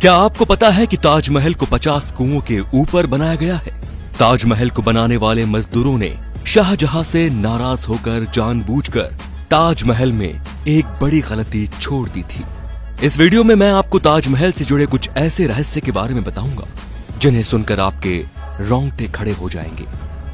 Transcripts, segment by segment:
क्या आपको पता है कि ताजमहल को 50 कुओं के ऊपर बनाया गया है? ताजमहल को बनाने वाले मजदूरों ने शाहजहां से नाराज होकर जानबूझकर ताजमहल में एक बड़ी गलती छोड़ दी थी। इस वीडियो में मैं आपको ताजमहल से जुड़े कुछ ऐसे रहस्य के बारे में बताऊंगा जिन्हें सुनकर आपके रोंगटे खड़े हो जाएंगे।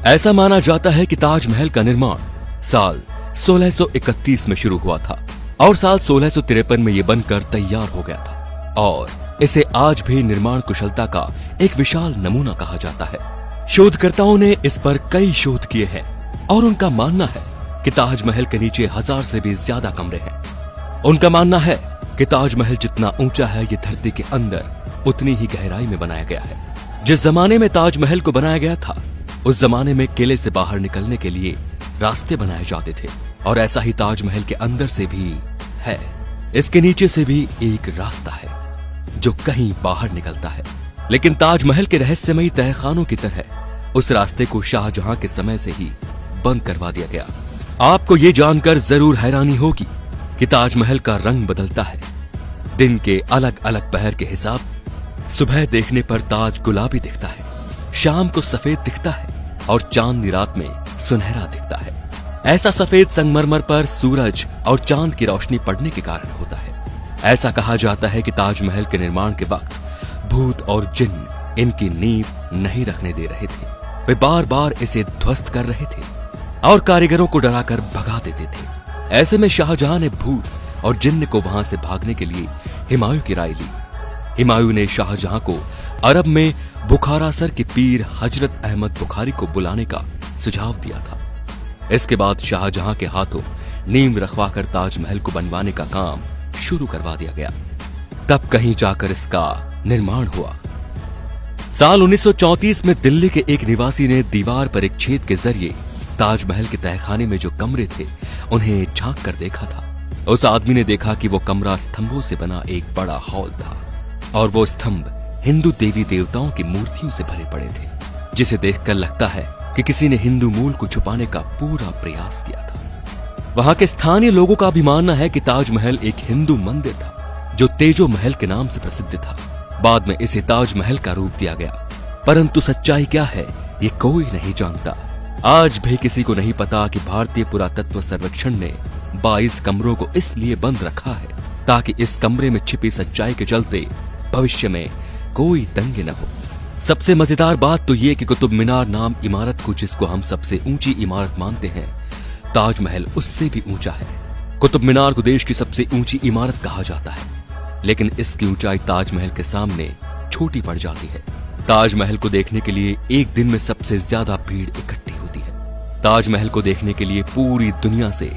ऐसा माना जाता है कि ताजमहल का निर्माण साल 1631 में शुरू हुआ था और साल 1653 में यह बनकर तैयार हो गया था और इसे आज भी निर्माण कुशलता का एक विशाल नमूना कहा जाता है। शोधकर्ताओं ने इस पर कई शोध किए हैं और उनका मानना है कि ताजमहल के नीचे 1000 से भी ज्यादा कमरे हैं। उनका मानना है कि ताजमहल जितना ऊंचा है ये धरती के अंदर उतनी ही गहराई में बनाया गया है। जिस जमाने में ताजमहल को बनाया गया था उस जमाने में किले से बाहर निकलने के लिए रास्ते बनाए जाते थे और ऐसा ही ताजमहल के अंदर से भी है। इसके नीचे से भी एक रास्ता है जो कहीं बाहर निकलता है, लेकिन ताजमहल के रहस्यमयी तहखानों की तरह उस रास्ते को शाहजहां के समय से ही बंद करवा दिया गया। आपको ये जानकर जरूर हैरानी होगी कि ताजमहल का रंग बदलता है। दिन के अलग अलग पहर के हिसाब, सुबह देखने पर ताज गुलाबी दिखता है, शाम को सफेद दिखता है और चांदनी रात में सुनहरा दिखता है। ऐसा सफेद संगमरमर पर सूरज और चांद की रोशनी पड़ने के कारण होता है। ऐसा कहा जाता है कि ताजमहल के निर्माण के वक्त भूत और जिन्न इनकी नींव नहीं रखने दे रहे थे। वे बार बार इसे ध्वस्त कर रहे थे और कारीगरों को डराकर भगा देते थे। ऐसे में शाहजहां ने भूत और जिन्न को वहां से भागने के लिए हुमायूं की राय ली। हुमायूं ने शाहजहां को अरब में बुखारा सर के पीर हजरत अहमद बुखारी को बुलाने का सुझाव दिया था। इसके बाद शाहजहां के हाथों नींव रखवाकर ताजमहल को बनवाने का काम शुरू करवा दिया गया। तब कहीं जाकर इसका निर्माण हुआ। साल 1934 में दिल्ली के एक निवासी ने दीवार पर एक छेद के जरिए ताजमहल के तहखाने में जो कमरे थे उन्हें झांक कर देखा था। उस आदमी ने देखा कि वो कमरा स्तंभों से बना एक बड़ा हॉल था और वो स्तंभ हिंदू देवी देवताओं की मूर्तियों से भरे पड़े थे, जिसे देखकर लगता है कि किसी ने हिंदू मूल को छुपाने का पूरा प्रयास किया था। वहां के स्थानीय लोगों का भी मानना है कि ताजमहल एक हिंदू मंदिर था जो तेजो महल के नाम से प्रसिद्ध था। बाद में इसे ताजमहल का रूप दिया गया, परंतु सच्चाई क्या है ये कोई नहीं जानता। आज भी किसी को नहीं पता कि भारतीय पुरातत्व सर्वेक्षण ने 22 कमरों को इसलिए बंद रखा है ताकि इस कमरे में छिपी सच्चाई के चलते भविष्य में कोई तंगे न हो। सबसे मजेदार बात तो ये कि कुतुब मीनार नाम इमारत को, जिसको हम सबसे ऊंची इमारत मानते हैं, ताजमहल उससे भी ऊंचा है। कुतुब मीनार को देश की सबसे ऊंची इमारत कहा जाता है, लेकिन इसकी ऊंचाई ताजमहल के सामने छोटी पड़ जाती है। ताजमहल को देखने के लिए एक दिन में सबसे ज्यादा भीड़ इकट्ठी होती है। ताजमहल को देखने के लिए पूरी दुनिया से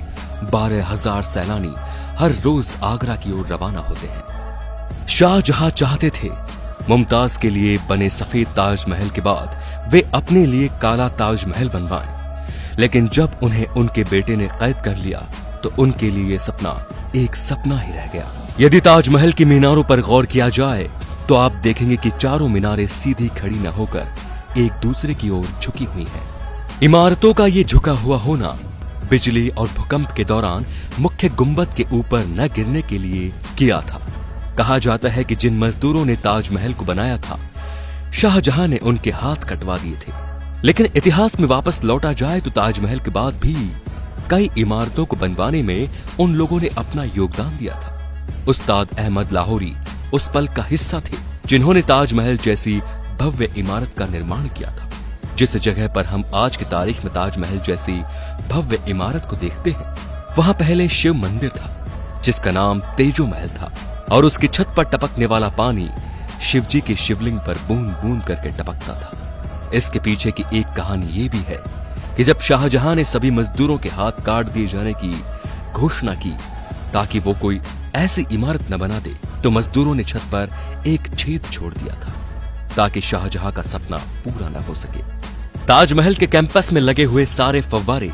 12,000 सैलानी हर रोज आगरा की ओर रवाना होते हैं। शाहजहां चाहते थे मुमताज के लिए बने सफेद ताजमहल के बाद वे अपने लिए काला ताजमहल बनवाएं, लेकिन जब उन्हें उनके बेटे ने कैद कर लिया तो उनके लिए सपना एक सपना ही रह गया। यदि ताजमहल की मीनारों पर गौर किया जाए तो आप देखेंगे कि चारों मीनारें सीधी खड़ी न होकर एक दूसरे की ओर झुकी हुई हैं। इमारतों का ये झुका हुआ होना बिजली और भूकंप के दौरान मुख्य गुंबद के ऊपर न गिरने के लिए किया था। कहा जाता है कि जिन मजदूरों ने ताजमहल को बनाया था शाहजहां ने उनके हाथ कटवा दिए थे, लेकिन इतिहास में वापस लौटा जाए तो ताजमहल के बाद भी कई इमारतों को बनवाने में उन लोगों ने अपना योगदान दिया था। उस्ताद अहमद लाहौरी उस पल का हिस्सा थे जिन्होंने ताजमहल जैसी भव्य इमारत का निर्माण किया था। जिस जगह पर हम आज की तारीख में ताजमहल जैसी भव्य इमारत को देखते हैं, वहां पहले शिव मंदिर था जिसका नाम तेजो महल था और उसकी छत पर टपकने वाला पानी शिवजी के शिवलिंग पर बूंद बूंद करके टपकता था। इसके पीछे की एक कहानी ये भी है कि जब शाहजहां ने सभी मजदूरों के हाथ काट दिए जाने की घोषणा की ताकि वो कोई ऐसी इमारत न बना दे, तो मजदूरों ने छत पर एक छेद छोड़ दिया था ताकि शाहजहां का सपना पूरा न हो सके। ताजमहल के कैंपस में लगे हुए सारे फव्वारे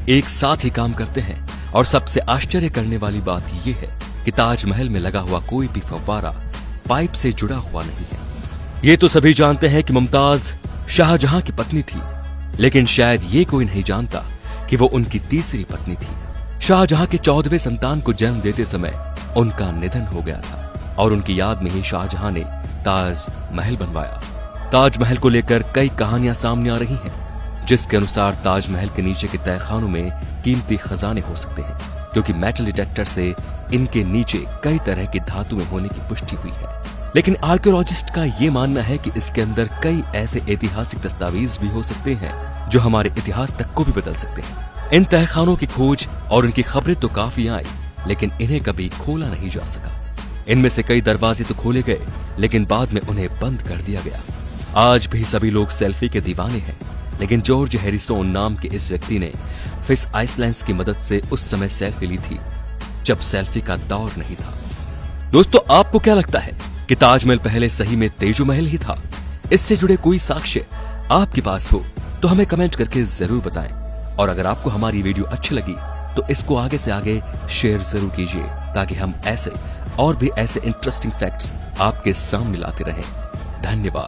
एक साथ ही काम करते हैं और सबसे आश्चर्य करने वाली बात यह है कि ताजमहल में लगा हुआ कोई भी फव्वारा पाइप से जुड़ा हुआ नहीं है। ये तो सभी जानते हैं कि मुमताज शाहजहां की पत्नी थी, लेकिन शायद ये कोई नहीं जानता कि वो उनकी तीसरी पत्नी थी। शाहजहां के 14वें संतान को जन्म देते समय उनका निधन हो गया था और उनकी याद में ही शाहजहां ने ताज महल बनवाया। ताजमहल को लेकर कई कहानियां सामने आ रही हैं, जिसके अनुसार ताजमहल के नीचे के तहखानों में कीमती खजाने हो सकते हैं, क्योंकि मेटल डिटेक्टर से इनके नीचे कई तरह की धातु में होने की पुष्टि हुई है। लेकिन आर्कियोलॉजिस्ट का ये मानना है कि इसके अंदर कई ऐसे ऐतिहासिक दस्तावेज भी हो सकते हैं जो हमारे इतिहास तक को भी बदल सकते हैं। इन तहखानों की खोज और उनकी खबरें तो काफी आई, लेकिन इन्हें कभी खोला नहीं जा सका। इनमें से कई दरवाजे तो खोले गए, लेकिन बाद में उन्हें बंद कर दिया गया। आज भी सभी लोग सेल्फी के दीवाने हैं, लेकिन जॉर्ज हैरिसन नाम के इस व्यक्ति ने फिश आइसलैंड्स की मदद से उस समय सेल्फी ली थी जब सेल्फी का दौर नहीं था। दोस्तों, आपको क्या लगता है कि ताजमहल पहले सही में तेजो महल ही था? इससे जुड़े कोई साक्ष्य आपके पास हो तो हमें कमेंट करके जरूर बताएं। और अगर आपको हमारी वीडियो अच्छी लगी तो इसको आगे से आगे शेयर जरूर कीजिए, ताकि हम ऐसे और भी ऐसे इंटरेस्टिंग फैक्ट्स आपके सामने लाते रहें। धन्यवाद।